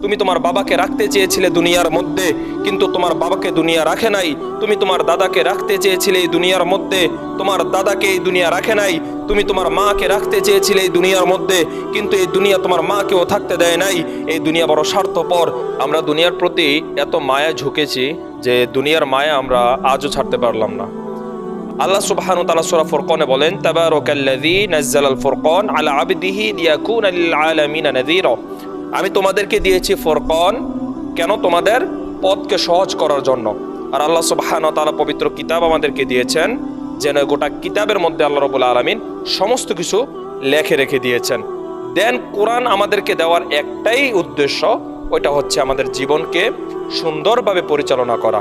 তুমি তোমার বাবাকে রাখতে চেয়েছিলে দুনিয়ার মধ্যে, কিন্তু তোমার বাবাকে দুনিয়া রাখে নাই। তুমি তোমার দাদাকে রাখতে চেয়েছিলে এই দুনিয়ার মধ্যে, তোমার দাদাকে এই দুনিয়া রাখে নাই। তুমি তোমার মাকে রাখতে চেয়েছিলে এই দুনিয়ার মধ্যে, কিন্তু এই দুনিয়া তোমার মাকেও থাকতে দেয় নাই। এই দুনিয়া বড় স্বার্থপর। আমরা দুনিয়ার প্রতি এত মায়া ঝুঁকেছি যে দুনিয়ার মায়া আমরা আজও ছাড়তে পারলাম না। আল্লাহ সুবহানাহু ওয়া তাআলা সূরা ফুরকানে বলেন, তাবারাকাল্লাযী নাযালাল ফুরকান আলা আবদিহি লিয়াকুনা লিল আলামিনা নাযীরা। আমি তোমাদেরকে দিয়েছি ফুরকান, কেন? তোমাদের পথকে সহজ করার জন্য। আর আল্লাহ সুবহানাহু ওয়া তাআলা পবিত্র কিতাব আমাদেরকে দিয়েছেন, যেন গোটা কিতাবের মধ্যে আল্লাহ রাব্বুল আলামিন সমস্ত কিছু লেখে রেখে দিয়েছেন। দেন কোরআন আমাদেরকে দেওয়ার একটাই উদ্দেশ্য, ওইটা হচ্ছে আমাদের জীবনকে সুন্দরভাবে পরিচালনা করা,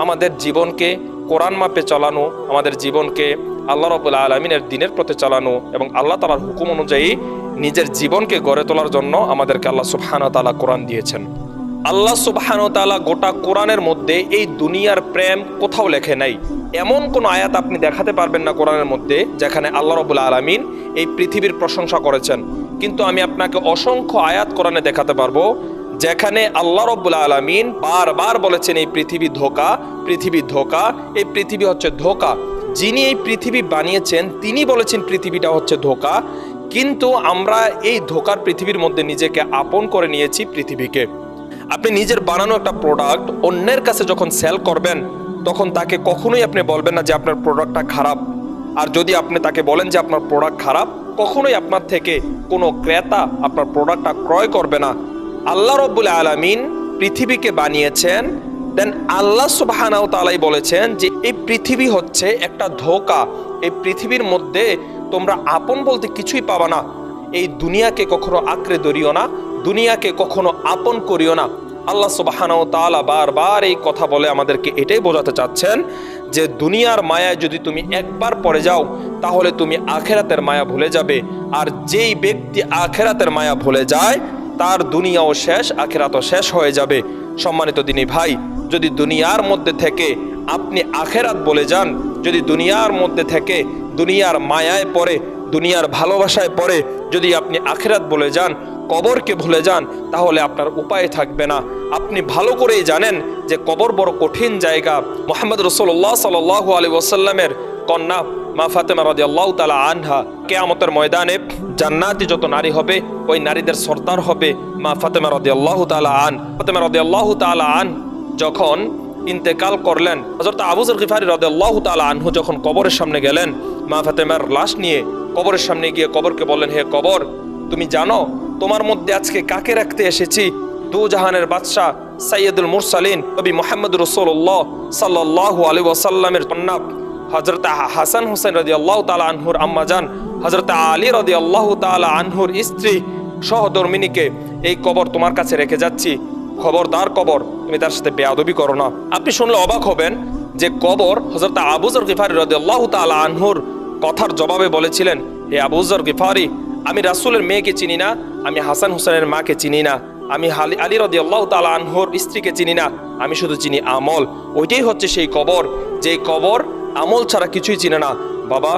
আমাদের জীবনকে কোরআন মাপে চালানো, আমাদের জীবনকে আল্লাহ রাব্বুল আলামিনের দ্বীনের পথে চালানো এবং আল্লাহ তাআলার হুকুম অনুযায়ী নিজের জীবনকে গড়ে তোলার জন্য আমাদেরকে আল্লাহ সুবহানাহু ওয়া তাআলা কোরআন দিয়েছেন। আল্লাহ সুবহানাহু ওয়া তাআলা গোটা কোরআনের মধ্যে এই দুনিয়ার প্রেম কোথাও লেখে নাই। এমন কোন আয়াত আপনি দেখাতে পারবেন না কোরআনের মধ্যে যেখানে আল্লাহ রাব্বুল আলামিন এই পৃথিবীর প্রশংসা করেছেন। কিন্তু আমি আপনাকে অসংখ্য আয়াত কোরআনে দেখাতে পারবো যেখানে আল্লাহ রাব্বুল আলামিন বারবার বলেছেন এই পৃথিবী ধোঁকা, পৃথিবী ধোঁকা, এই পৃথিবী হচ্ছে ধোঁকা। যিনি এই পৃথিবী বানিয়েছেন তিনি বলেছেন পৃথিবীটা হচ্ছে ধোঁকা, কিন্তু আমরা এই ধোঁকার পৃথিবীর মধ্যে নিজেকে আপন করে নিয়েছি পৃথিবীকে। আপনি নিজের বানানো একটা প্রোডাক্ট অন্যের কাছে যখন সেল করবেন, তখন তাকে কখনোই আপনি বলবেন না যে আপনার প্রোডাক্টটা খারাপ। আর যদি আপনি তাকে বলেন যে আপনার প্রোডাক্ট খারাপ, কখনোই আপনার থেকে কোনো ক্রেতা আপনার প্রোডাক্টটা ক্রয় করবে না। আল্লাহ রাব্বুল আলামিন পৃথিবীকে বানিয়েছেন, দেন আল্লাহ সুবহানাহু ওয়া তাআলাই বলেছেন যে এই পৃথিবী হচ্ছে একটা ধোঁকা, এই পৃথিবীর মধ্যে তোমরা আপন বলতে কিছুই পাবা না। এই দুনিয়াকে কখনো আঁকড়ে ধরিও না, দুনিয়াকে কখনো আপন করিও না। আল্লাহ সুবহানাহু ওয়া তাআলা বারবার এই কথা বলে আমাদেরকে এটাই বোঝাতে চাচ্ছেন যে দুনিয়ার মায়ায় যদি তুমি একবার পড়ে যাও তাহলে তুমি আখিরাতের মায়া ভুলে যাবে। আর যেই ব্যক্তি আখিরাতের মায়া ভুলে যায় তার দুনিয়াও শেষ, আখিরাতও শেষ হয়ে যাবে। সম্মানিত দিনী ভাই, যদি দুনিয়ার মধ্যে থেকে আপনি আখিরাত ভুলে যান, যদি দুনিয়ার মধ্যে থেকে দুনিয়ার মায়ায় পড়ে, দুনিয়ার ভালোবাসায় পড়ে যদি আপনি আখিরাত ভুলে যান, কবরকে ভুলে যান, তাহলে আপনার উপায় থাকবে না। আপনি ভালো করেই জানেন যে কবর বড় কঠিন জায়গা। মুহাম্মদ রাসূলুল্লাহ সাল্লাল্লাহু আলাইহি ওয়াসাল্লামের কন্যা মা ফাতেমা রাদিয়াল্লাহু তাআলা আনহা কিয়ামতের ময়দানে জান্নাতি যত নারী হবে ওই নারীদের সর্দার হবে মা ফাতেমা রাদিয়াল্লাহু তাআলা আন। ফাতেমা রাদিয়াল্লাহু তাআলা আন যখন ইন্তেকাল করলেন, হযরত আবু যর গিফারী রাদিয়াল্লাহু তাআলা আনহু যখন কবরের সামনে গেলেন, মা ফাতেমার লাশ নিয়ে কবরের সামনে গিয়ে কবরকে বললেন, হে কবর, তুমি জানো তোমার মধ্যে আজকে কাকে রাখতে এসেছি? দু জাহানের বাদশা সাইয়্যিদুল মুরসালিন নবী মুহাম্মদ রাসূলুল্লাহ সাল্লাল্লাহু আলাইহি ওয়াসাল্লামের কন্যা হযরত হাসান হুসাইন রাদিয়াল্লাহু তাআলা আনহুর আম্মাজান হযরত আলী রাদিয়াল্লাহু তাআলা আনহুর স্ত্রী সহধর্মিণীকে এই কবর তোমার কাছে রেখে যাচ্ছি। খবরদার কবর, তুমি তার সাথে বেয়াদবি করো না। আপনি শুনলে অবাক হবেন যে কবর হযরত আবু যর গিফারী রাদিয়াল্লাহু তাআলা আনহুর কথার জবাবে বলেছিলেন, হে আবু যর গিফারী, আমি রাসূলের মেয়েকে চিনি না, আমি হাসান হুসাইনের মাকে চিনি না, আমি আলী রাদিয়াল্লাহু তাআলা আনহুর স্ত্রীকে চিনি না, আমি শুধু চিনি আমল। ওইটাই হচ্ছে সেই কবর, যেই কবর আমল ছাড়া কিছুই চিনে না। বাবা,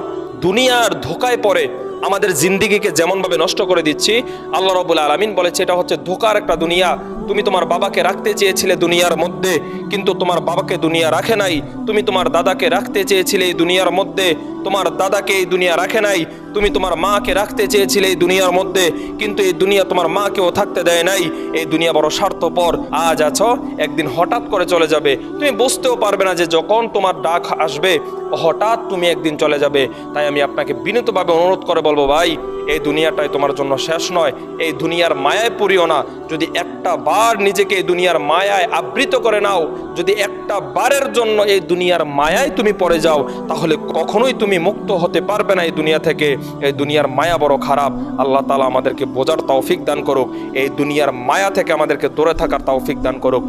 দুনিয়ার ধোঁকায় পড়ে আমাদের জিন্দিগিকে যেমনভাবে নষ্ট করে দিচ্ছি, আল্লাহ রাব্বুল আলামিন বলেছে এটা হচ্ছে ধোঁকার একটা দুনিয়া। তুমি তোমার বাবাকে রাখতে চেয়েছিলে দুনিয়ার মধ্যে, কিন্তু তোমার বাবাকে দুনিয়া রাখে নাই। তুমি তোমার দাদাকে রাখতে চেয়েছিলে এই দুনিয়ার মধ্যে, তোমার দাদাকে এই দুনিয়া রাখে নাই। তুমি তোমার মাকে রাখতে চেয়েছিলে এই দুনিয়ার মধ্যে, কিন্তু এই দুনিয়া তোমার মাকেও থাকতে দেয় নাই। এই দুনিয়া বড় স্বার্থপর। আজ আছো, একদিন হঠাৎ করে চলে যাবে। তুমি বুঝতেও পারবে না যে যখন তোমার ডাক আসবে হঠাৎ তুমি একদিন চলে যাবে। তাই আমি আপনাকে বিনীতভাবে অনুরোধ করে বলবো, ভাই, এই দুনিয়াটাই তোমার জন্য শেষ নয়। এই দুনিয়ার মায়ায় পড়িও না। যদি একটা বার নিজেকে এই দুনিয়ার মায়ায় আবৃত করে নাও, যদি একটা বারের জন্য এই দুনিয়ার মায়ায় তুমি পড়ে যাও, তাহলে কখনোই তুমি মুক্ত হতে পারবে না এই দুনিয়া থেকে। এই দুনিয়ার মায়া বড় খারাপ। আল্লাহ তাআলা আমাদেরকে বোঝার তৌফিক দান করুক, এই দুনিয়ার মায়া থেকে আমাদেরকে দূরে থাকার তৌফিক দান করুক।